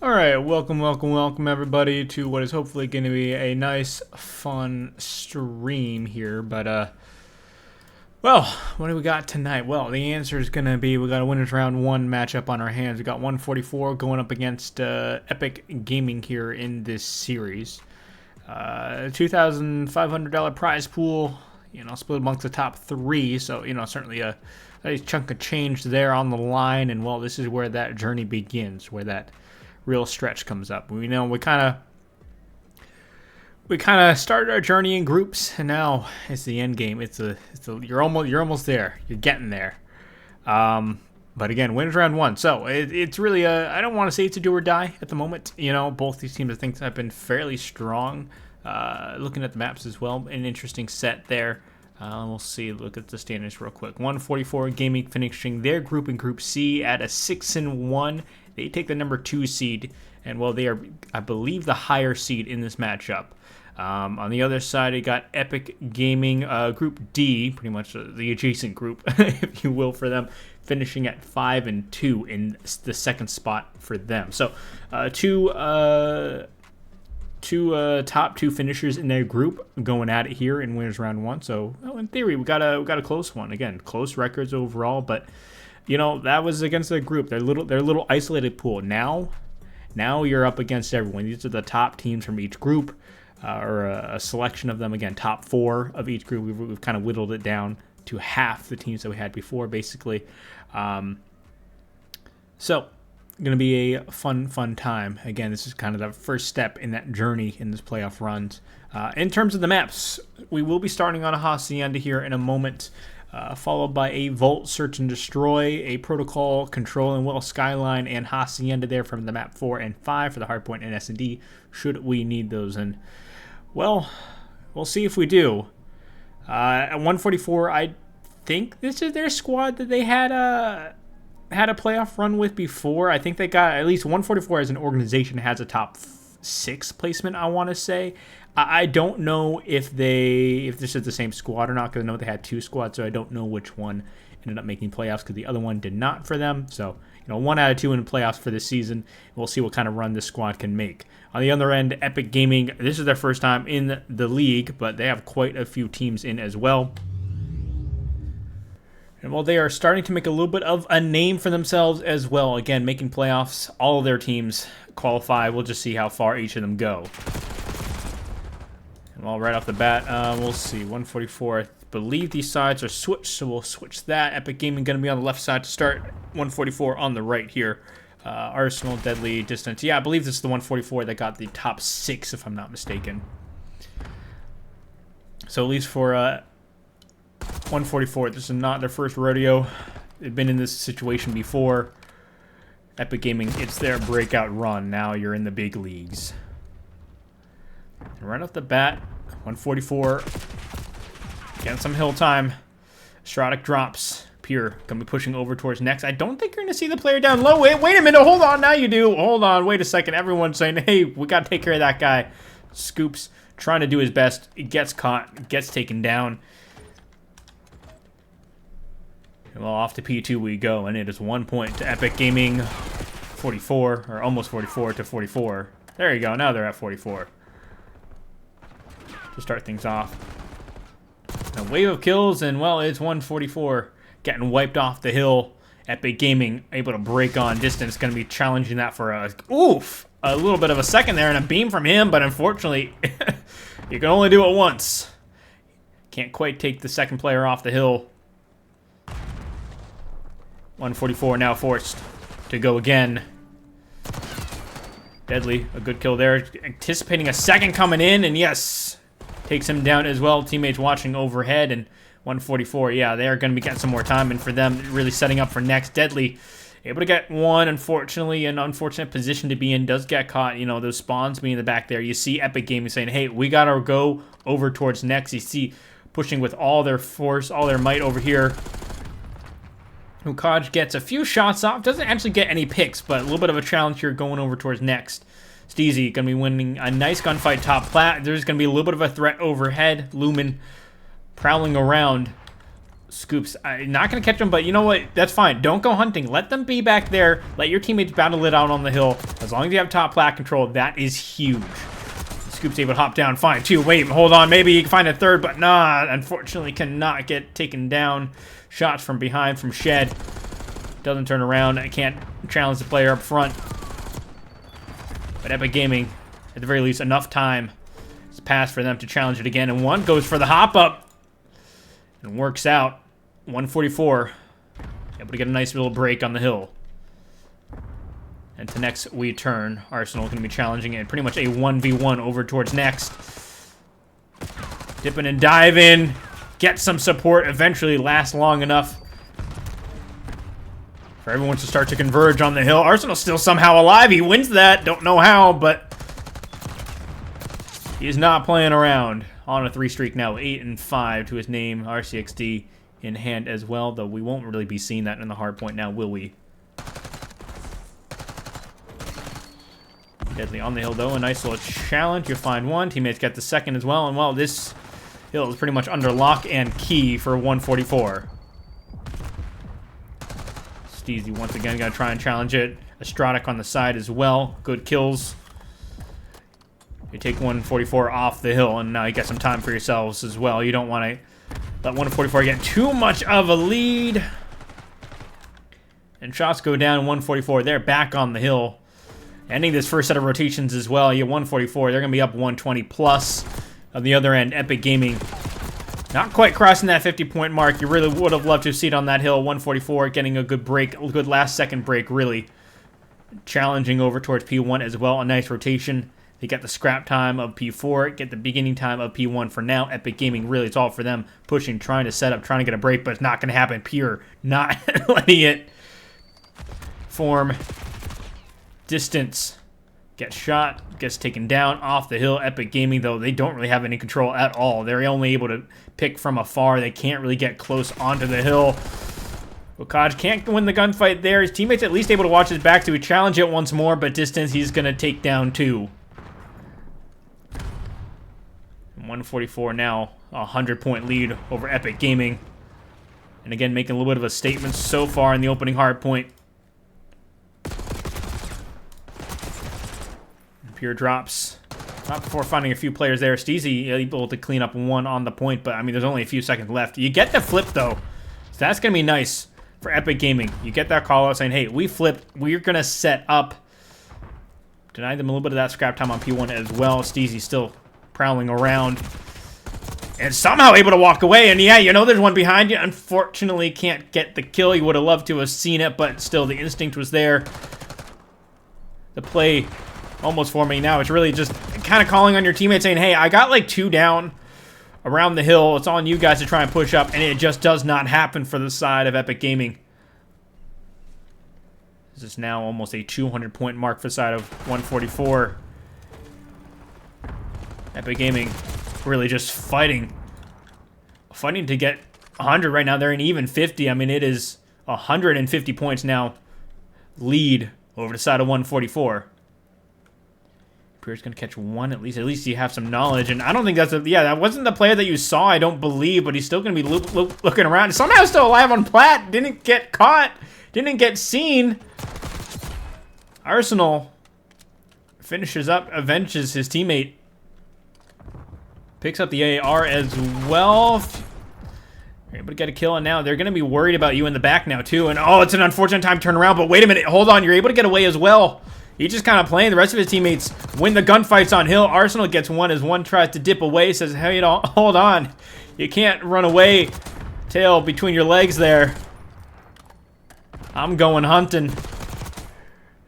Alright, welcome everybody to what is hopefully going to be a nice, fun stream here. Well, what do we got tonight? Well, the answer is going to be we got a winners round 1 matchup on our hands. We got 144 going up against EpiQ Gaming here in this series. $2,500 prize pool, split amongst the top 3, so, certainly a nice chunk of change there on the line. And, well, this is where that journey begins, where that real stretch comes up. We kind of started our journey in groups, and now it's the end game. You're almost there. You're getting there. But again, winners round 1. So it's really I don't want to say it's a do or die at the moment. Both these teams I think have been fairly strong. Looking at the maps as well, an interesting set there. We'll see. Look at the standings real quick. 144 Gaming finishing their group in Group C at a 6-1. They take the number 2 seed, and well, they are, I believe, the higher seed in this matchup. On the other side, you got EpiQ Gaming, Group D, pretty much the adjacent group, if you will, for them, finishing at 5-2 in the second spot for them. So, two top 2 finishers in their group going at it here in winners round 1. So, well, in theory, we got a close one. Again, close records overall, but that was against the group. They're a little isolated pool. Now you're up against everyone. These are the top teams from each group, or a selection of them. Again, top 4 of each group. We've kind of whittled it down to half the teams that we had before, basically. So, going to be a fun time. Again, this is kind of the first step in that journey in this playoff runs. In terms of the maps, we will be starting on a Hacienda here in a moment. Followed by a Vault, Search and Destroy, a Protocol, Control and Well, Skyline, and Hacienda there from the map 4 and 5 for the Hardpoint and S&D, should we need those. And, well, we'll see if we do. At 144, I think this is their squad that they had a playoff run with before. I think they got, at least 144 as an organization has a top 6 placement, I want to say. I don't know if this is the same squad or not, because I know they had 2 squads, so I don't know which one ended up making playoffs, because the other one did not for them. So, 1 out of 2 in the playoffs for this season. We'll see what kind of run this squad can make. On the other end, EpiQ Gaming, this is their first time in the league, but they have quite a few teams in as well. And while they are starting to make a little bit of a name for themselves as well, again, making playoffs, all of their teams qualify. We'll just see how far each of them go. Well, right off the bat, we'll see. 144, I believe these sides are switched, so we'll switch that. EpiQ Gaming going to be on the left side to start. 144 on the right here. Arsenal, Deadly, Distance. Yeah, I believe this is the 144 that got the top 6, if I'm not mistaken. So at least for 144, this is not their first rodeo. They've been in this situation before. EpiQ Gaming, it's their breakout run. Now you're in the big leagues. And right off the bat, 144, getting some hill time. Stradic drops. Pure gonna be pushing over towards next. I don't think you're gonna see the player down low. Wait a minute, hold on, now you do. Hold on, wait a second. Everyone's saying, hey, we gotta take care of that guy. Scoops, trying to do his best. He gets caught, gets taken down. Well, off to P2 we go, and it is 1 point to EpiQ Gaming. 44, or almost 44 to 44. There you go, now they're at 44. To start things off. A wave of kills, and well, it's 144 getting wiped off the hill. EpiQ Gaming able to break on Distance, going to be challenging that for a little bit of a second there, and a beam from him, but unfortunately, you can only do it once. Can't quite take the second player off the hill. 144 now forced to go again. Deadly, a good kill there. Anticipating a second coming in, and yes, takes him down as well. Teammates watching overhead, and 144, yeah, they're going to be getting some more time, and for them, really setting up for next. Deadly, able to get one, unfortunately, an unfortunate position to be in, does get caught, those spawns being in the back there. You see EpiQ Gaming saying, hey, we got to go over towards next. You see pushing with all their force, all their might over here. Ukaj gets a few shots off, doesn't actually get any picks, but a little bit of a challenge here going over towards next. Steezy going to be winning a nice gunfight top plat. There's going to be a little bit of a threat overhead. Lumen prowling around. Scoops, I'm not going to catch them, but you know what? That's fine. Don't go hunting. Let them be back there. Let your teammates battle it out on the hill. As long as you have top plat control, that is huge. Scoop's able to hop down. Fine, 2. Wait, hold on. Maybe he can find a 3rd, but nah. Unfortunately, cannot get taken down. Shots from behind from Shed. Doesn't turn around. I can't challenge the player up front. But Epic Gaming, at the very least, enough time has passed for them to challenge it again. And one goes for the hop up. And works out. 144. Able to get a nice little break on the hill. And to next we turn. Arsenal going to be challenging it. Pretty much a 1v1 over towards next. Dipping and diving. Get some support. Eventually last long enough for everyone to start to converge on the hill. Arsenal still somehow alive. He wins that. Don't know how, but he's not playing around. On a 3 streak now, 8-5 to his name. RCXD in hand as well, though we won't really be seeing that in the hard point now, will we? Deadly on the hill, though. A nice little challenge. You find one. Teammates get the second as well. And, well, this hill is pretty much under lock and key for 144. Steezy once again going to try and challenge it. Astradic on the side as well. Good kills. You take 144 off the hill, and now you get some time for yourselves as well. You don't want to let 144 get too much of a lead. And shots go down. 144, they're back on the hill. Ending this first set of rotations as well. You 144, they're going to be up 120 plus. On the other end, Epic Gaming not quite crossing that 50-point mark. You really would have loved to see it on that hill. 144 getting a good break, a good last-second break, really. Challenging over towards P1 as well. A nice rotation. They get the scrap time of P4, get the beginning time of P1 for now. Epic Gaming, really, it's all for them. Pushing, trying to set up, trying to get a break, but it's not going to happen. Pure, not letting it form. Distance. Gets shot, gets taken down off the hill. Epic Gaming, though, they don't really have any control at all. They're only able to pick from afar. They can't really get close onto the hill. Okaj can't win the gunfight there. His teammates at least able to watch his back to challenge it once more, but distance, he's going to take down 2. 144 now, a 100-point lead over Epic Gaming. And again, making a little bit of a statement so far in the opening hard point. Pure drops. Not before finding a few players there. Steezy able to clean up 1 on the point, but I mean, there's only a few seconds left. You get the flip, though. So that's going to be nice for Epic Gaming. You get that call out saying, hey, we flipped. We're going to set up. Denied them a little bit of that scrap time on P1 as well. Steezy still prowling around and somehow able to walk away. And yeah, you know there's one behind you. Unfortunately, can't get the kill. You would have loved to have seen it, but still the instinct was there. The play almost forming now. It's really just kind of calling on your teammates saying, hey, I got like 2 down around the hill. It's on you guys to try and push up, and it just does not happen for the side of Epic Gaming. This is now almost a 200-point mark for the side of 144. Epic Gaming really just fighting to get 100 right now. They're in even 50. I mean, it is 150 points now lead over the side of 144. Pierre's going to catch 1 at least. At least you have some knowledge. And I don't think that's that wasn't the player that you saw, I don't believe, but he's still going to be looking around. Somehow still alive on plat. Didn't get caught. Didn't get seen. Arsenal finishes up, avenges his teammate. Picks up the AR as well. You're able to get a kill, and now they're going to be worried about you in the back now, too. And, oh, it's an unfortunate time to turn around, but wait a minute. Hold on. You're able to get away as well. He's just kind of playing. The rest of his teammates win the gunfights on hill. Arsenal gets 1 as 1 tries to dip away. Says, hey, hold on. You can't run away. Tail between your legs there. I'm going hunting.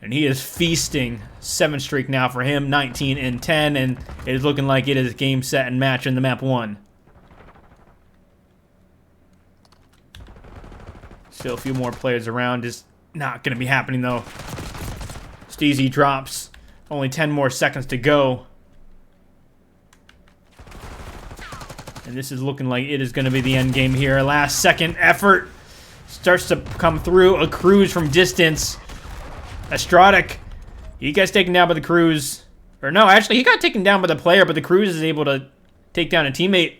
And he is feasting. 7 streak now for him. 19-10. And it is looking like it is game, set, and match in the map 1. Still a few more players around. Is not going to be happening, though. Steezy drops. Only 10 more seconds to go. And this is looking like it is going to be the end game here. Last second effort starts to come through. A cruise from distance. Astradic. He gets taken down by the cruise. Or no, actually, he got taken down by the player, but the cruise is able to take down a teammate.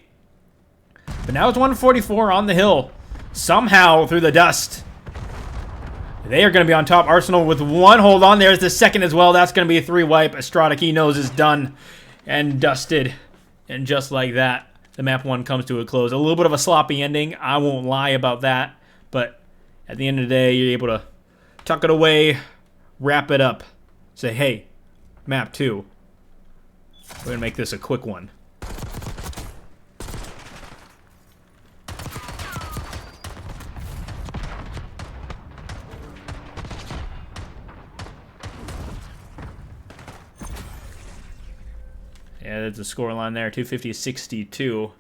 But now it's 144 on the hill. somehow through the dust. They are going to be on top. Arsenal with one hold on. There's the second as well. That's going to be a 3-wipe. Estrada, he knows, is done and dusted. And just like that, the map 1 comes to a close. A little bit of a sloppy ending. I won't lie about that. But at the end of the day, you're able to tuck it away, wrap it up. Say, hey, map 2. We're going to make this a quick one. Yeah, there's a scoreline there, 250-62.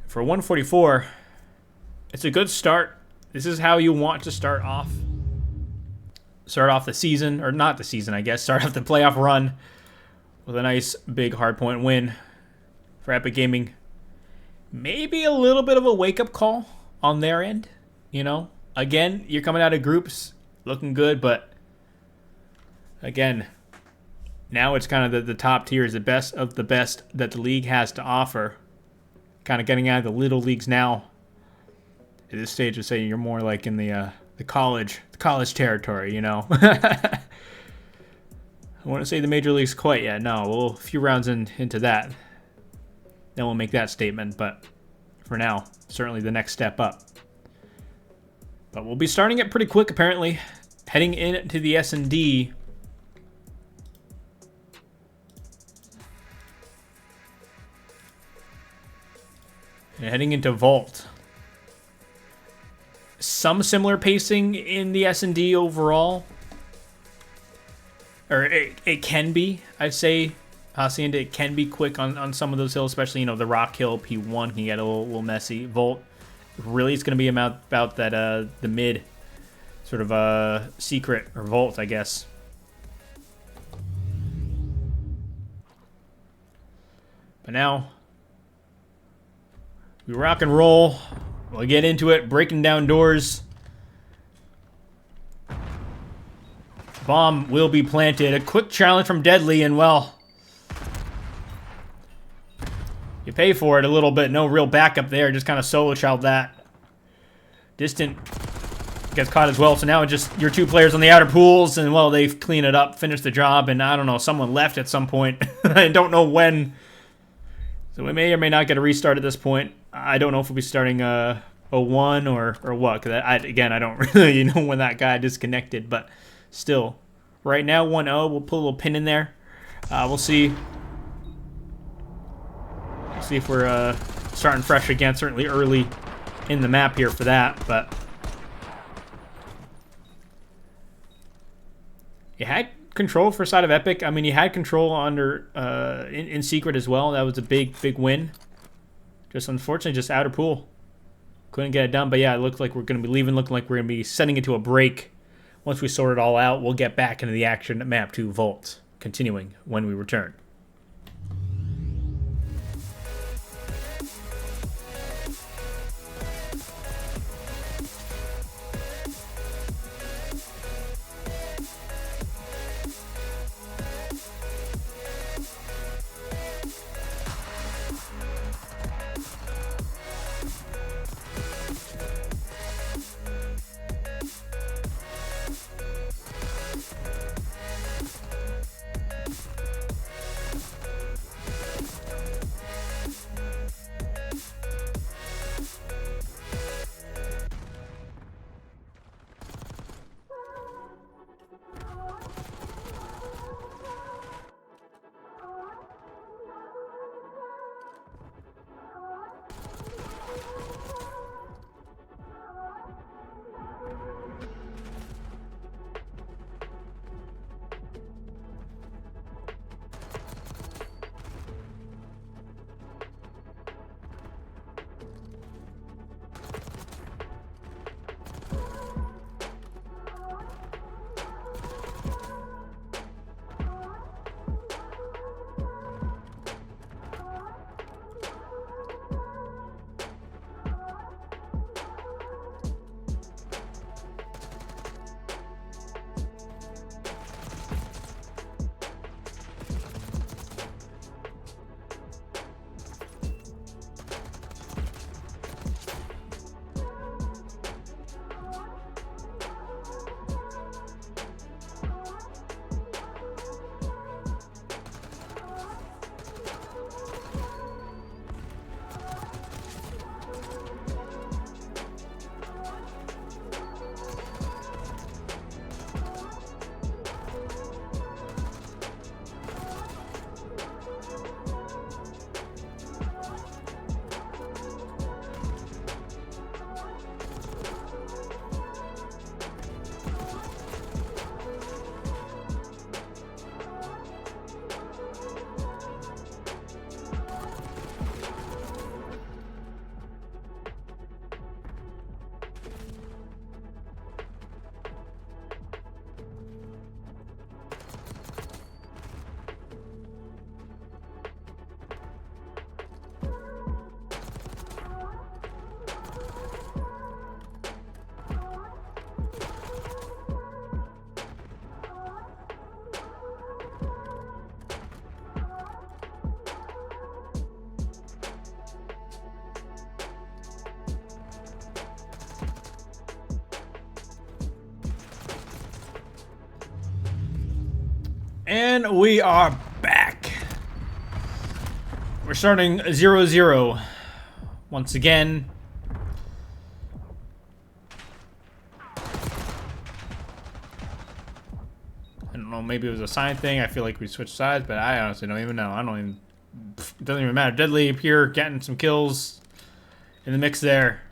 For 144, it's a good start. This is how you want to start off. Start off the season, or not the season, I guess. Start off the playoff run with a nice big hardpoint win for Epic Gaming. Maybe a little bit of a wake-up call on their end, you know? Again, you're coming out of groups looking good, but again, now it's kind of the top tier is the best of the best that the league has to offer. Kind of getting out of the little leagues now. At this stage of saying you're more like in the college territory, you know. I wouldn't say the major leagues quite yet. No, we'll a few rounds into that. Then we'll make that statement. But for now, certainly the next step up. But we'll be starting it pretty quick apparently. Heading into the S&D. And heading into Vault. Some similar pacing in the S&D overall. Or it can be, I'd say. Hacienda, it can be quick on some of those hills, especially, you know, the Rock Hill P1 can get a little messy. Vault, really it's going to be about that, the mid sort of secret, or Vault, I guess. But now, we rock and roll. We'll get into it, breaking down doors. Bomb will be planted. A quick challenge from Deadly, and well, you pay for it a little bit. No real backup there. Just kind of solo child that. Distant gets caught as well. So now it's just your two players on the outer pools, and well, they've cleaned it up, finished the job, and I don't know, someone left at some point. I don't know when. So we may or may not get a restart at this point. I don't know if we'll be starting a 1 or what. Cause again, I don't really know when that guy disconnected, but still, right now 1-0. We'll put a little pin in there. We'll see. We'll see if we're starting fresh again. Certainly early in the map here for that, but you had control for side of Epic. I mean, you had control under in secret as well. That was a big win. Just unfortunately, just outer pool. Couldn't get it done, but yeah, it looked like we're going to be leaving, looking like we're going to be setting into a break. Once we sort it all out, we'll get back into the action at map 2 Vault, continuing when we return. And we are back. We're starting 0-0 once again. I don't know, maybe it was a sign thing. I feel like we switched sides, but I honestly don't even know. It doesn't even matter. Deadly up here, getting some kills in the mix there.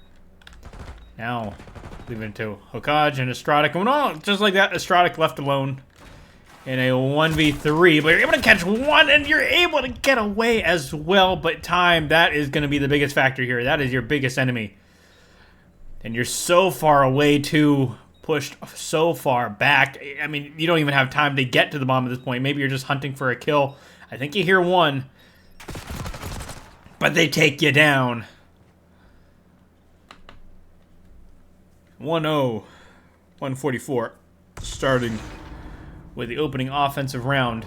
Now, leave it to Hokage and Estradic going on. Just like that, Estradic left alone in a 1v3, but you're able to catch one and you're able to get away as well. But time, that is going to be the biggest factor here. That is your biggest enemy. And you're so far away too, pushed so far back. I mean, you don't even have time to get to the bomb at this point. Maybe you're just hunting for a kill. I think you hear one, but they take you down. 1-0, 144, starting with the opening offensive round.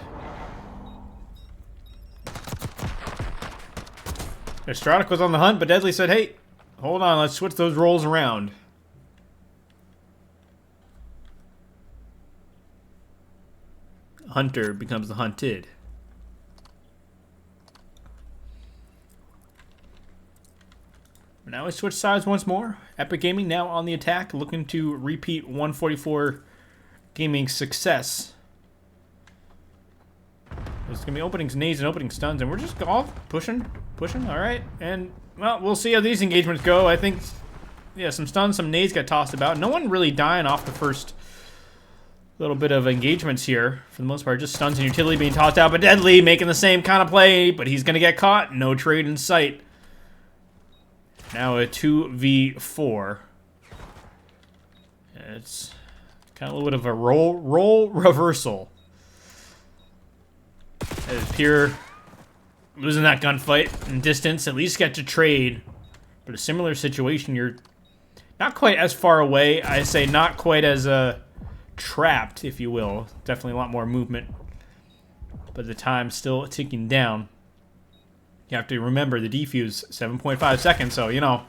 Estradic was on the hunt, but Deadly said, hey, hold on, let's switch those roles around. Hunter becomes the hunted. Now we switch sides once more. Epic Gaming now on the attack, looking to repeat 144 Gaming success. There's going to be openings, nades, and opening stuns, and we're just all pushing, all right? And, well, we'll see how these engagements go. I think, yeah, some stuns, some nades got tossed about. No one really dying off the first little bit of engagements here. For the most part, just stuns and utility being tossed out, but Deadly making the same kind of play, but he's going to get caught. No trade in sight. Now a 2v4. It's kind of a little bit of a role reversal. As Pure losing that gunfight in distance, at least get to trade. But a similar situation, you're not quite as far away. I say not quite as trapped, if you will. Definitely a lot more movement. But the time's still ticking down. You have to remember the defuse, 7.5 seconds, so, you know,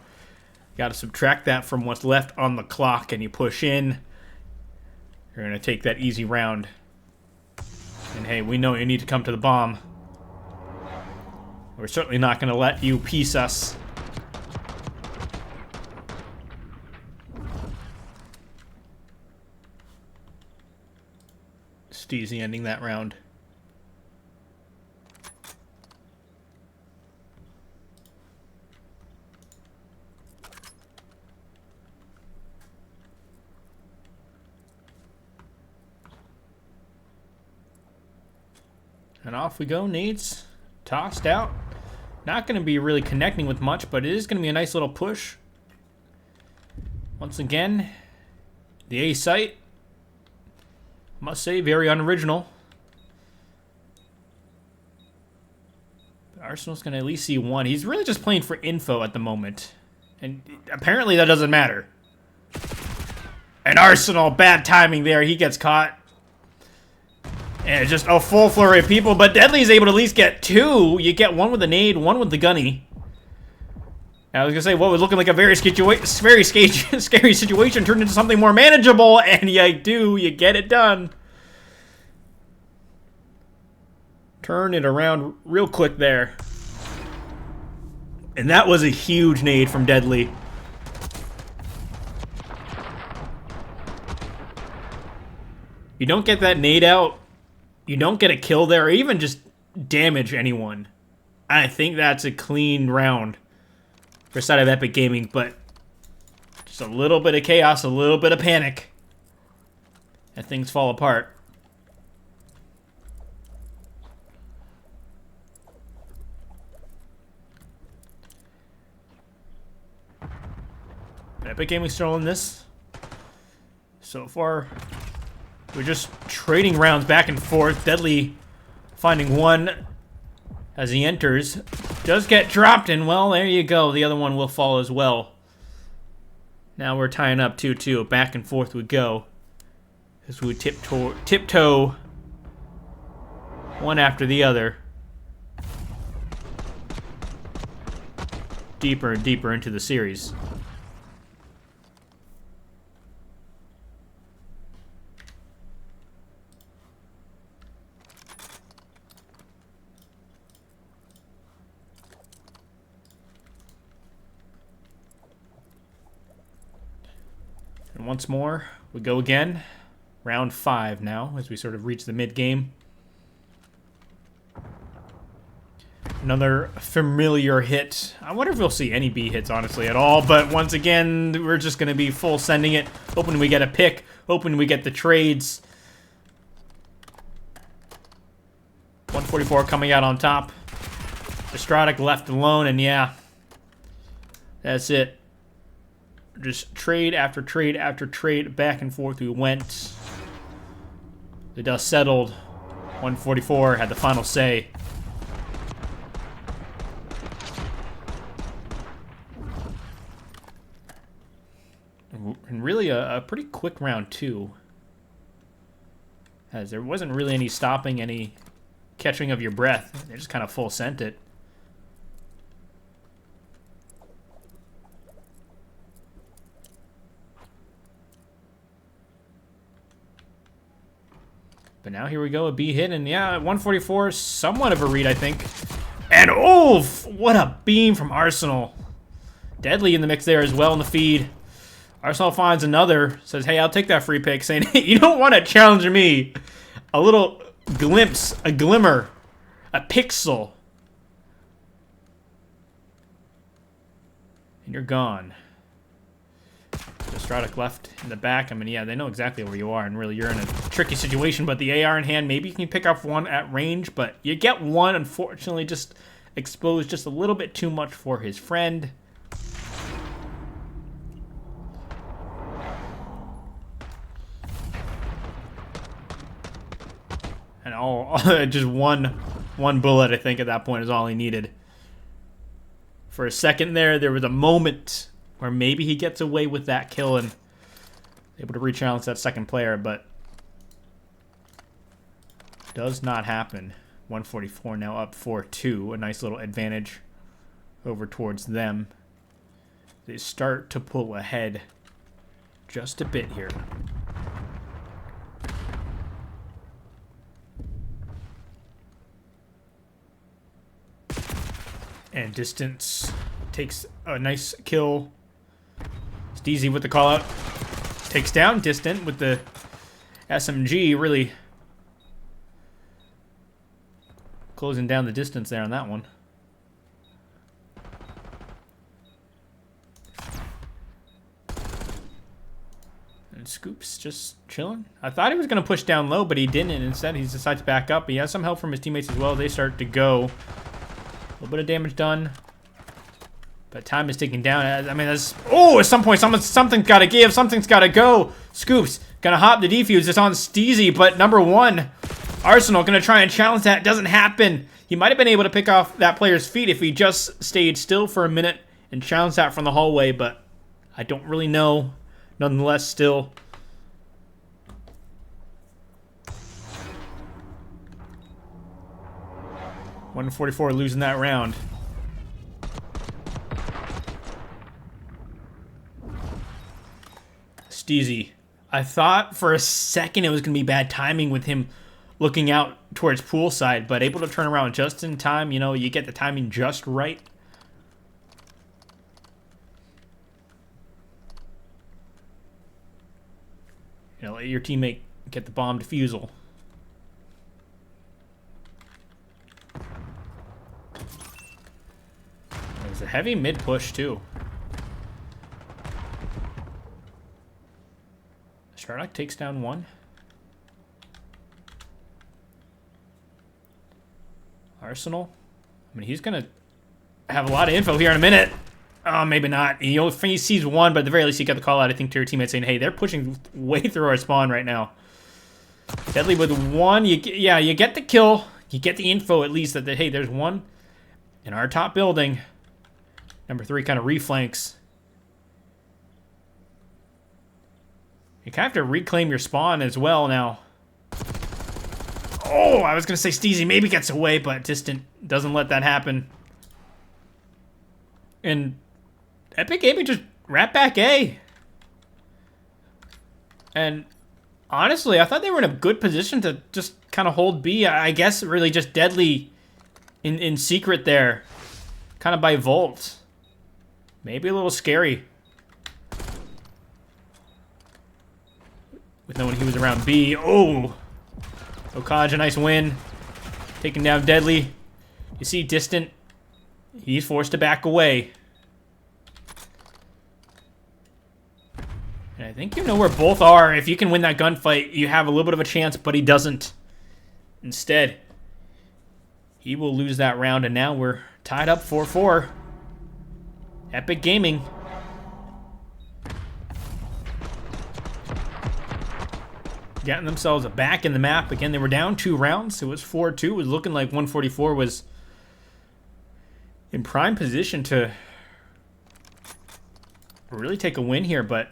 you got to subtract that from what's left on the clock, and you push in. You're going to take that easy round. And hey, we know you need to come to the bomb. We're certainly not going to let you piece us. Steezy ending that round. And off we go, nades tossed out. Not going to be really connecting with much, but it is going to be a nice little push. Once again, the A site, must say, very unoriginal. Arsenal's going to at least see one. He's really just playing for info at the moment. And apparently that doesn't matter. And Arsenal, bad timing there. He gets caught. And it's just a full flurry of people, but Deadly's able to at least get two. You get one with the nade, one with the gunny. Now, I was gonna say, what was looking like a very scary situation turned into something more manageable, and you get it done. Turn it around real quick there. And that was a huge nade from Deadly. You don't get that nade out, you don't get a kill there, or even just damage anyone. I think that's a clean round for side of Epic Gaming, but just a little bit of chaos, a little bit of panic, and things fall apart. Epic Gaming still in this. So far, we're just trading rounds back and forth. Deadly finding one as he enters. Does get dropped, and well, there you go. The other one will fall as well. Now we're tying up 2-2. Back and forth we go. As we tiptoe one after the other. Deeper and deeper into the series. And once more, we go again. Round 5 now, as we sort of reach the mid-game. Another familiar hit. I wonder if we'll see any B hits, honestly, at all. But once again, we're just going to be full sending it. Hoping we get a pick. Hoping we get the trades. 144 coming out on top. Estradic left alone, and yeah. That's it. Just trade after trade after trade. Back and forth we went. The dust settled. 144 had the final say. And really a pretty quick round, too. As there wasn't really any stopping, any catching of your breath. They just kind of full sent it. But now here we go, a B hit, and yeah, 144, somewhat of a read, I think. And oof! What a beam from Arsenal. Deadly in the mix there as well in the feed. Arsenal finds another, says, hey, I'll take that free pick, saying, hey, you don't want to challenge me. A little glimpse, a glimmer, a pixel. And you're gone. Estradic left in the back. I mean, yeah, they know exactly where you are, and really you're in a tricky situation, but the AR in hand, maybe you can pick up one at range, but you get one, unfortunately, just exposed just a little bit too much for his friend. And all just one bullet, I think, at that point is all he needed. For a second there was a moment where maybe he gets away with that kill and able to re-challenge that second player, but does not happen. 144 now up 4-2, a nice little advantage over towards them. They start to pull ahead just a bit here. And Distance takes a nice kill. Steezy with the call out. Takes down Distant with the SMG, really closing down the distance there on that one. And Scoops just chilling. I thought he was going to push down low, but he didn't, and instead he decides to back up. He has some help from his teammates as well. They start to go. A little bit of damage done. But time is ticking down. I mean, that's... Oh, at some point, something's got to give. Something's got to go. Scoops gonna hop the defuse. It's on Steezy, but number one, Arsenal gonna try and challenge that. It doesn't happen. He might have been able to pick off that player's feet if he just stayed still for a minute and challenged that from the hallway, but I don't really know. Nonetheless, still... One44 losing that round. Steezy. I thought for a second it was going to be bad timing with him looking out towards poolside, but able to turn around just in time. You know, you get the timing just right. You know, let your teammate get the bomb defusal. It was a heavy mid push too. Estradic takes down one. Arsenal. I mean, he's going to have a lot of info here in a minute. Oh, maybe not. He sees one, but at the very least, he got the call out, I think, to your teammates saying, hey, they're pushing way through our spawn right now. Deadly with one. You get the kill. You get the info, at least, that, hey, there's one in our top building. Number 3 kind of reflanks. You kind of have to reclaim your spawn as well now. Oh, I was going to say Steezy maybe gets away, but Distant doesn't let that happen. And Epic Gaming just wrapped back A. And honestly, I thought they were in a good position to just kind of hold B. I guess really just Deadly in secret there. Kind of by Volt. Maybe a little scary. with knowing he was around B. Oh! Okaj, a nice win. Taking down Deadly. You see Distant. He's forced to back away. And I think you know where both are. If you can win that gunfight, you have a little bit of a chance, but he doesn't. Instead, he will lose that round, and now we're tied up 4-4. Epic Gaming. Getting themselves back in the map. Again, they were down 2 rounds. It was 4-2. It was looking like 144 was in prime position to really take a win here, but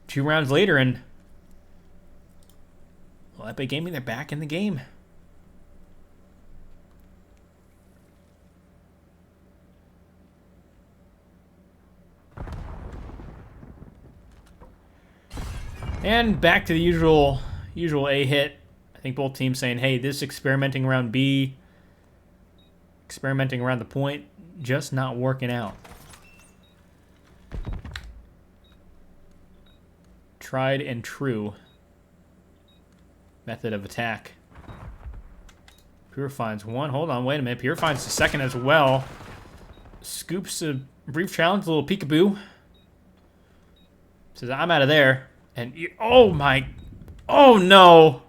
2 rounds later, and well, Epic Gaming, they're back in the game. And back to the usual A hit. I think both teams saying, hey, this experimenting around B, experimenting around the point, just not working out. Tried and true method of attack. Pure finds one. Hold on, wait a minute. Pure finds the second as well. Scoops a brief challenge, a little peekaboo. Says, I'm out of there. And, oh my, oh no.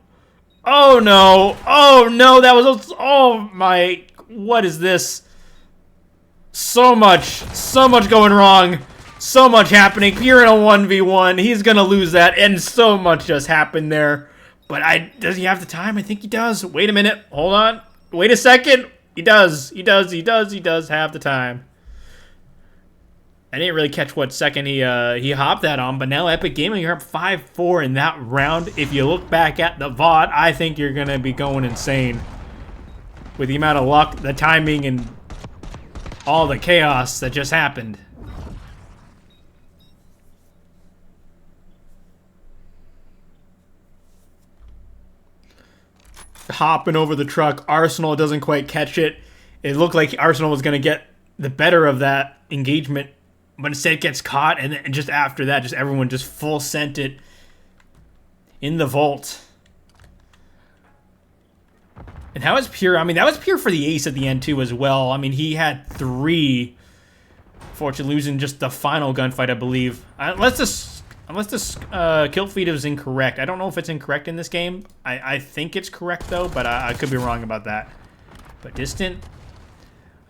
Oh no, oh no, that was, oh my, what is this? So much going wrong. So much happening. Pure in a 1v1. He's going to lose that. And so much just happened there. But does he have the time? I think he does. Wait a minute. Hold on. Wait a second. He does. He does have the time. I didn't really catch what second he hopped that on. But now Epic Gaming, you're up 5-4 in that round. If you look back at the VOD, I think you're going to be going insane. With the amount of luck, the timing, and all the chaos that just happened. Hopping over the truck. Arsenal doesn't quite catch it. It looked like Arsenal was going to get the better of that engagement, but instead it gets caught, and then just after that, just everyone just full sent it in the vault. And that was pure. I mean, that was pure for the ace at the end too as well. I mean, he had 3. Fortunately, losing just the final gunfight, I believe. Unless this kill feed is incorrect. I don't know if it's incorrect in this game. I think it's correct, though, but I could be wrong about that. But Distant,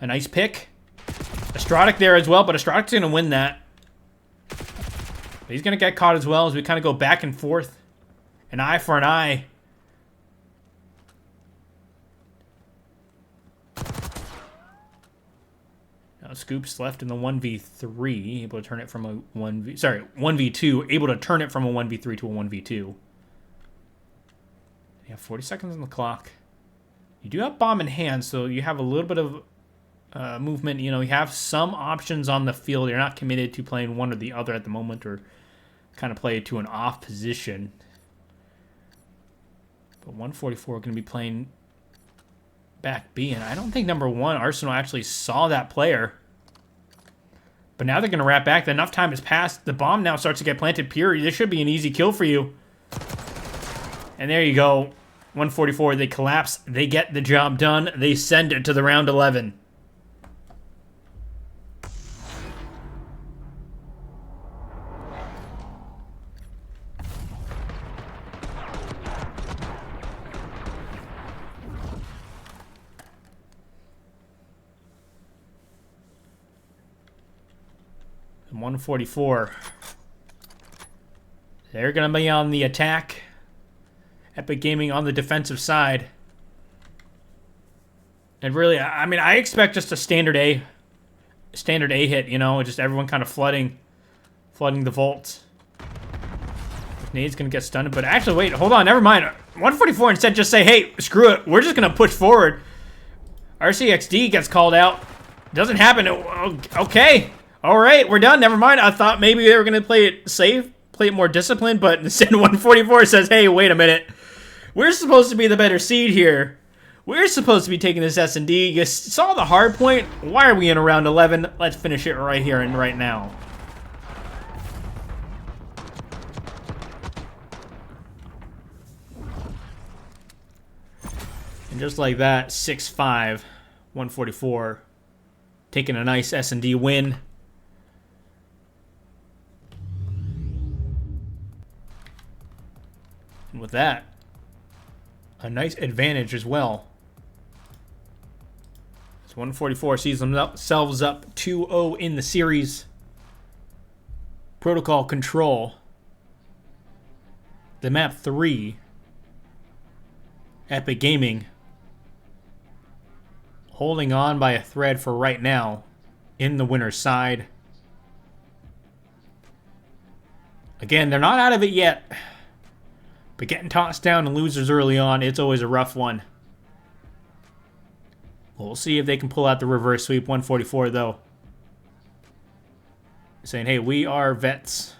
a nice pick. Astrodic there as well, but Astrodic's going to win that. But he's going to get caught as well as we kind of go back and forth. An eye for an eye. Now Scoops left in the 1v3, able to turn it from a 1v2, able to turn it from a 1v3 to a 1v2. You have 40 seconds on the clock. You do have bomb in hand, so you have a little bit of movement. You know, you have some options on the field. You're not committed to playing one or the other at the moment, or kind of play to an off position. But 144 going to be playing back B, and I don't think number 1 Arsenal actually saw that player. But now they're going to wrap back. Enough time has passed. The bomb now starts to get planted. Pure, this should be an easy kill for you. And there you go. 144, they collapse. They get the job done. They send it to the round 11. And 144. They're going to be on the attack. Epic Gaming on the defensive side. And really, I mean, I expect just a standard A hit, you know, just everyone kind of flooding the vault. Nade's going to get stunned, but actually, wait, hold on, never mind. 144 instead just say, hey, screw it, we're just going to push forward. RCXD gets called out. Doesn't happen. Okay. All right, we're done. Never mind. I thought maybe they were going to play it safe, play it more disciplined, but instead 144 says, hey, wait a minute. We're supposed to be the better seed here. We're supposed to be taking this S&D. You saw the hard point. Why are we in around 11? Let's finish it right here and right now. And just like that, 6-5, 144, taking a nice S&D win. And with that, a nice advantage as well. So 144 sees themselves up 2-0 in the series. Protocol control. The map 3. Epic Gaming. Holding on by a thread for right now in the winner's side. Again, they're not out of it yet. But getting tossed down to losers early on, it's always a rough one. We'll see if they can pull out the reverse sweep. 144, though, saying, hey, we are vets.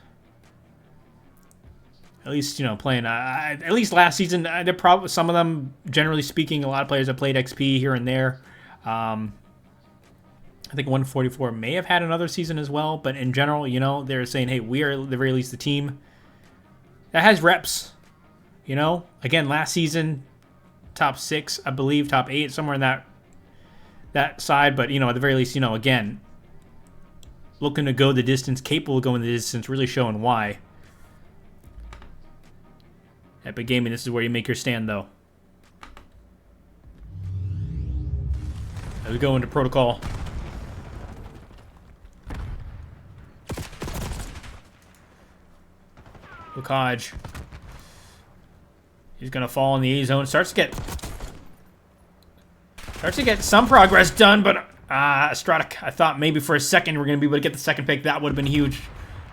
At least, you know, playing, at least last season, they're probably, some of them, generally speaking, a lot of players have played XP here and there. I think 144 may have had another season as well, but in general, you know, they're saying, hey, we are at the very least the team that has reps. You know, again, last season, top 6, I believe, top 8, somewhere in that side. But, you know, at the very least, you know, again, looking to go the distance, capable of going the distance, really showing why. Epic Gaming, this is where you make your stand, though. As we go into protocol. Lukaj. He's going to fall in the A zone. Starts to get some progress done, but Estrada, I thought maybe for a second we're going to be able to get the second pick. That would have been huge.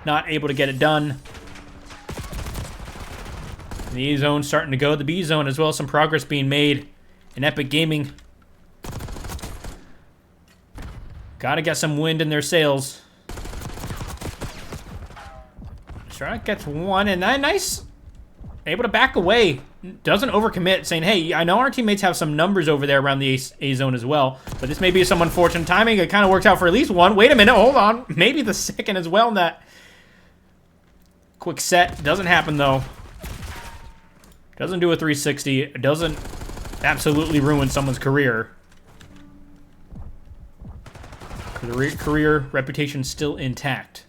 Not able to get it done. The A zone starting to go. The B zone as well. Some progress being made in Epic Gaming. Got to get some wind in their sails. Estrada gets one, and that nice. Able to back away. Doesn't overcommit, saying, hey, I know our teammates have some numbers over there around the A zone as well, but this may be some unfortunate timing. It kind of worked out for at least one. Wait a minute, hold on. Maybe the second as well in that quick set. Doesn't happen, though. Doesn't do a 360. It doesn't absolutely ruin someone's career. Career reputation still intact.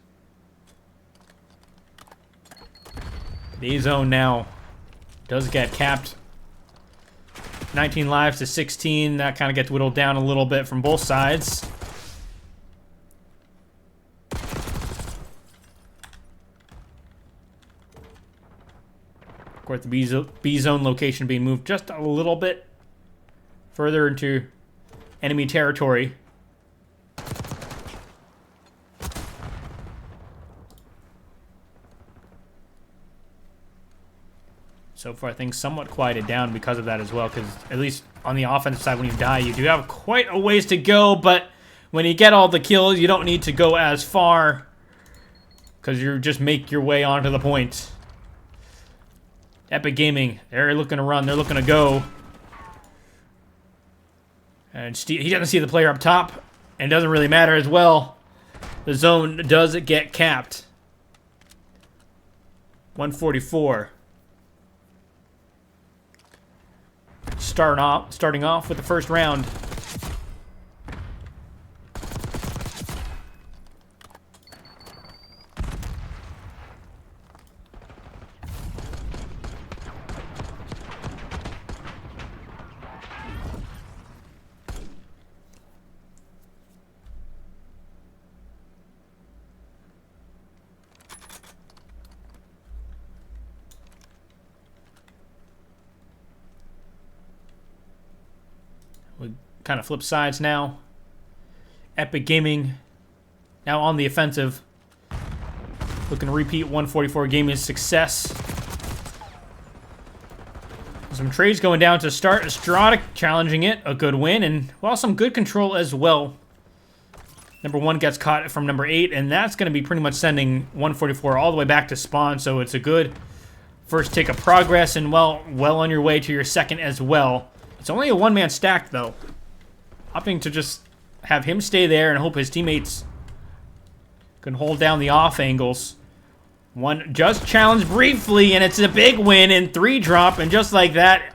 The A zone now does get capped. 19 lives to 16. That kind of gets whittled down a little bit from both sides. Of course, the B zone location being moved just a little bit further into enemy territory. So far, things somewhat quieted down because of that as well, because at least on the offensive side, when you die, you do have quite a ways to go, but when you get all the kills, you don't need to go as far, because you just make your way onto the point. Epic Gaming, they're looking to run, they're looking to go. And he doesn't see the player up top, and it doesn't really matter as well. The zone does get capped. 144. Starting off with the first round. We kind of flip sides now. Epic Gaming now on the offensive. Looking to repeat 144 Gaming's success. Some trades going down to start. Estrada challenging it. A good win. And, well, some good control as well. Number 1 gets caught from number 8. And that's going to be pretty much sending 144 all the way back to spawn. So it's a good first tick of progress. And, well on your way to your second as well. It's only a one-man stack, though. Opting to just have him stay there and hope his teammates can hold down the off angles. One just challenged briefly, and it's a big win in 3 drop, and just like that,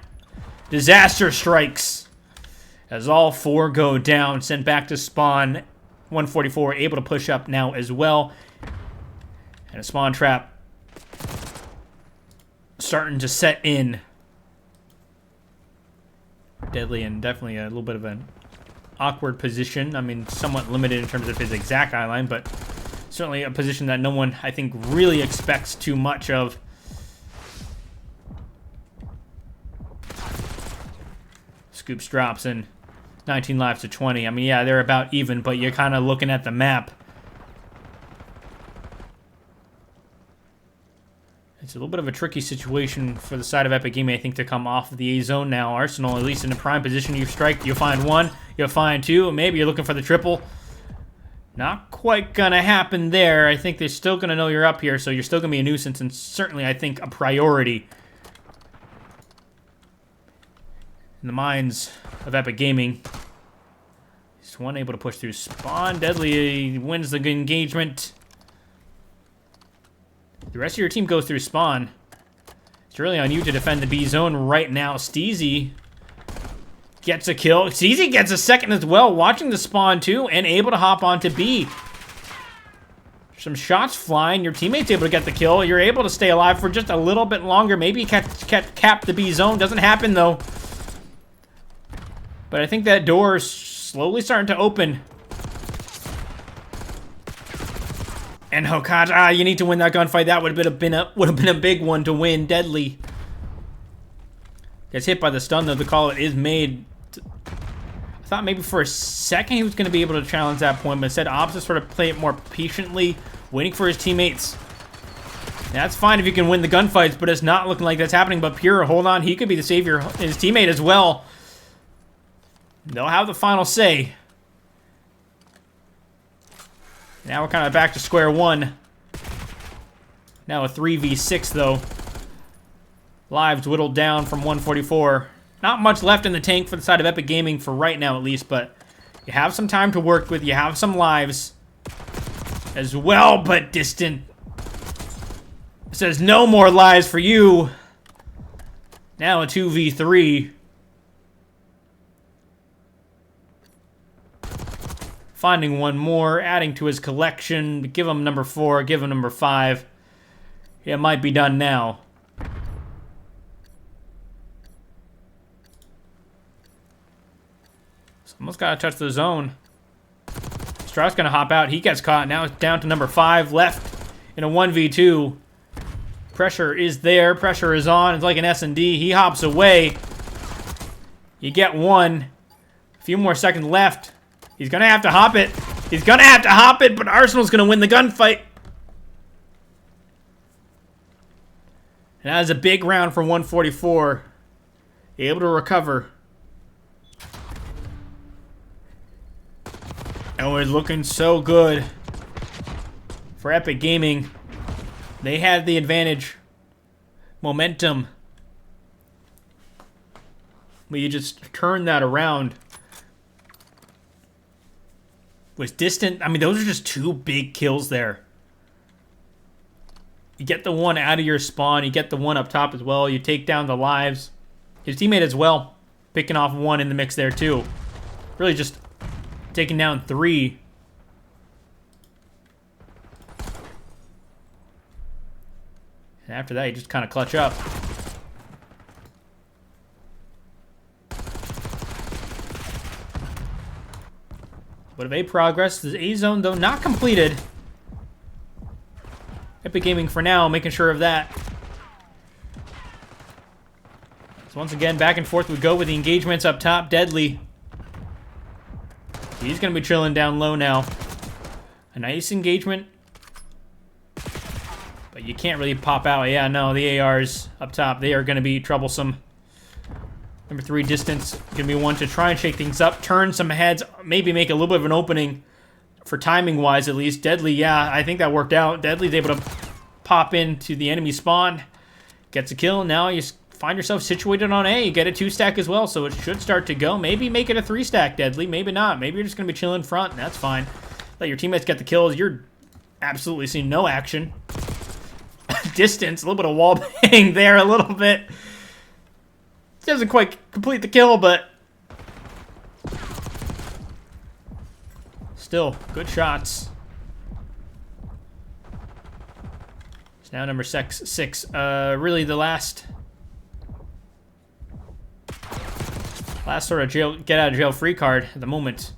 Disaster strikes as all 4 go down, sent back to spawn. 144 able to push up now as well. And a spawn trap starting to set in. Deadly and definitely a little bit of an awkward position. I mean, somewhat limited in terms of his exact eye line, but certainly a position that no one, I think, really expects too much of. Scoops drops in 19 lives to 20. I mean, yeah, they're about even, but you're kind of looking at the map. It's a little bit of a tricky situation for the side of Epic Gaming, I think, to come off of the A zone now. Arsenal, at least in a prime position, you strike, you'll find 1, you'll find 2, maybe you're looking for the triple. Not quite gonna happen there. I think they're still gonna know you're up here, so you're still gonna be a nuisance, and certainly, I think, a priority in the minds of Epic Gaming. Just 1 able to push through spawn. Deadly wins the engagement. The rest of your team goes through spawn. It's really on you to defend the B zone right now. Steezy gets a kill. Steezy gets a second as well, watching the spawn too, and able to hop onto B. Some shots flying. Your teammate's able to get the kill. You're able to stay alive for just a little bit longer. Maybe cap the B zone. Doesn't happen though. But I think that door is slowly starting to open. And oh god, you need to win that gunfight. That would have been a big one to win. Deadly gets hit by the stun though. The call is made. I thought maybe for a second he was going to be able to challenge that point, but instead opts to sort of play it more patiently, waiting for his teammates. That's fine if you can win the gunfights, but it's not looking like that's happening. But Pure, hold on, he could be the savior. His teammate as well. They'll have the final say. Now we're kind of back to square one. Now a 3v6 though. Lives whittled down from 144. Not much left in the tank for the side of Epic Gaming for right now at least, but you have some time to work with. You have some lives as well, but distant. It says no more lives for you. Now a 2v3. Finding 1 more, adding to his collection. Give him number 4, give him number 5. It might be done now. Someone's got to touch the zone. Strauss going to hop out. He gets caught. Now it's down to number 5 left in a 1v2. Pressure is there. Pressure is on. It's like an S&D. He hops away. You get 1. A few more seconds left. He's going to have to hop it. He's going to have to hop it, but Arsenal's going to win the gunfight. And that is a big round for 144. Able to recover. And we're looking so good for Epic Gaming. They had the advantage. Momentum. But you just turn that around. Was distant. I mean, those are just 2 big kills there. You get the 1 out of your spawn. You get the 1 up top as well. You take down the lives. His teammate as well. Picking off 1 in the mix there too. Really just taking down 3. And after that, you just kind of clutch up. Bit of A progress. The A zone, though, not completed. Epic Gaming for now, making sure of that. So once again, back and forth we go with the engagements up top. Deadly. He's going to be chilling down low now. A nice engagement. But you can't really pop out. Yeah, no, the ARs up top, they are going to be troublesome. Number 3, distance. Going to be 1 to try and shake things up. Turn some heads. Maybe make a little bit of an opening. For timing-wise, at least. Deadly, yeah, I think that worked out. Deadly's able to pop into the enemy spawn. Gets a kill. Now you find yourself situated on A. You get a 2-stack as well, so it should start to go. Maybe make it a 3-stack, Deadly. Maybe not. Maybe you're just going to be chilling in front, and that's fine. Let your teammates get the kills. You're absolutely seeing no action. Distance. A little bit of wall bang there. A little bit. Doesn't quite complete the kill, but still, good shots. It's now number six. Really the last sort of get out of jail free card at the moment.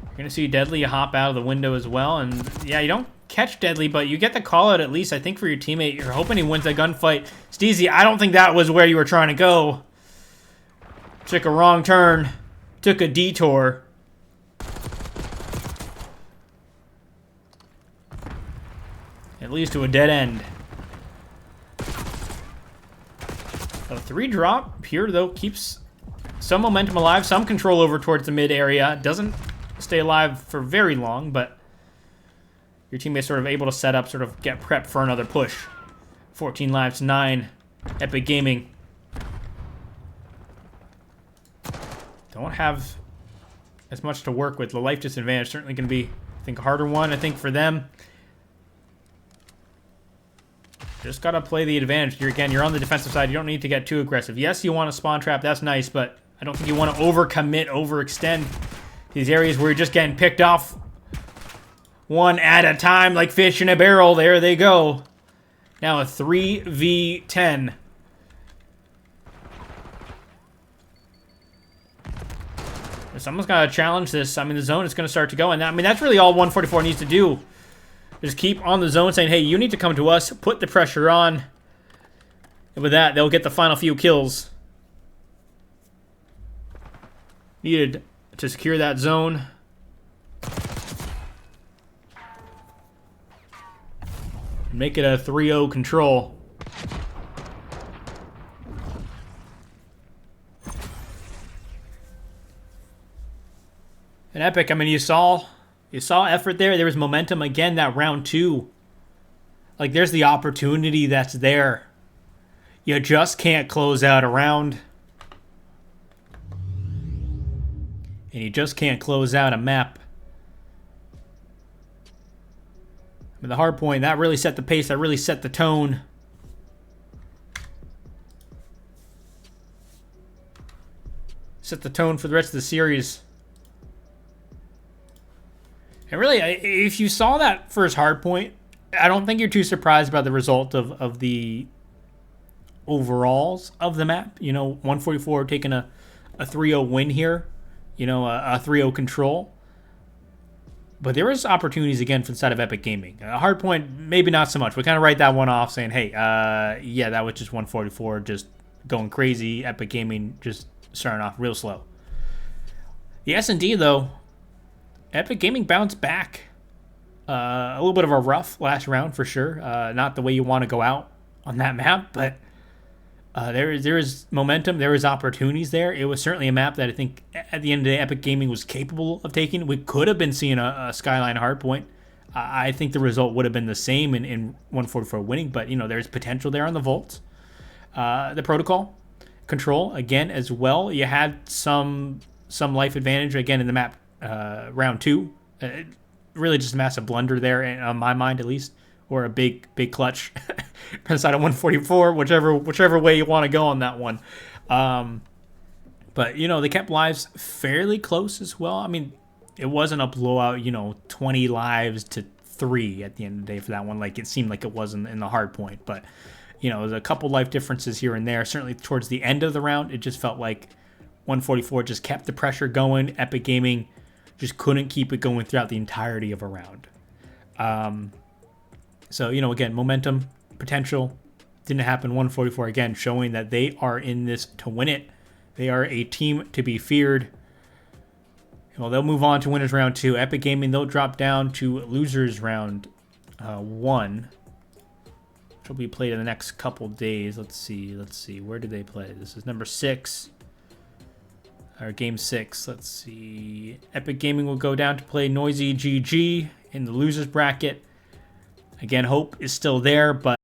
You're gonna see Deadly hop out of the window as well, and yeah, you don't catch Deadly, but you get the call out at least, I think, for your teammate. You're hoping he wins that gunfight. Steezy, I don't think that was where you were trying to go. Took a wrong turn. Took a detour. It leads to a dead end. A 3 drop here, though, keeps some momentum alive, some control over towards the mid area. Doesn't stay alive for very long, but your teammate's sort of able to set up, sort of get prepped for another push. 14 lives, 9. Epic Gaming. Don't have as much to work with. The life disadvantage certainly going to be, I think, a harder one, I think, for them. Just got to play the advantage. You're on the defensive side. You don't need to get too aggressive. Yes, you want to spawn trap. That's nice, but I don't think you want to overcommit, overextend these areas where you're just getting picked off one at a time like fish in a barrel. There they go. Now a 3v10. Someone's got to challenge this. I mean, the zone is going to start to go. And I mean, that's really all 144 needs to do. Just keep on the zone saying, hey, you need to come to us. Put the pressure on. And with that, they'll get the final few kills needed to secure that zone. Make it a 3-0 control. And Epic, I mean, you saw effort there. There was momentum again that round 2. Like, there's the opportunity that's there. You just can't close out a round. And you just can't close out a map. I mean, the hard point, that really set the pace. That really set the tone. Set the tone for the rest of the series. And really, if you saw that first hard point, I don't think you're too surprised by the result of the overalls of the map. You know, 144 taking a 3-0 win here. You know, a 3-0 control. But there was opportunities, again, for the side of Epic Gaming. A hard point, maybe not so much. We kind of write that one off saying, hey, yeah, that was just 144 just going crazy. Epic Gaming just starting off real slow. The S&D, though, Epic Gaming bounced back. A little bit of a rough last round for sure. Not the way you want to go out on that map, but there is momentum. There is opportunities there. It was certainly a map that I think at the end of the day, Epic Gaming was capable of taking. We could have been seeing a Skyline hardpoint. I think the result would have been the same in 144 winning, but you know, there's potential there on the Volt. The protocol control again as well. You had some life advantage again in the map. Round 2, really just a massive blunder there, on my mind at least, or a big clutch from the side of 144, whichever way you want to go on that one. But you know, they kept lives fairly close as well. I mean, it wasn't a blowout, you know, 20 lives to 3 at the end of the day for that one. Like it seemed like it was in the hard point, but you know, there's a couple life differences here and there. Certainly towards the end of the round, it just felt like 144 just kept the pressure going. Epic Gaming just couldn't keep it going throughout the entirety of a round. So, you know, again, momentum, potential, didn't happen. 144, again, showing that they are in this to win it. They are a team to be feared. Well, they'll move on to winners round 2. Epic Gaming, they'll drop down to losers round 1, which will be played in the next couple days. Let's see. Where did they play? This is number 6. Or game 6, let's see. Epic Gaming will go down to play Noisy GG in the losers bracket. Again, hope is still there, but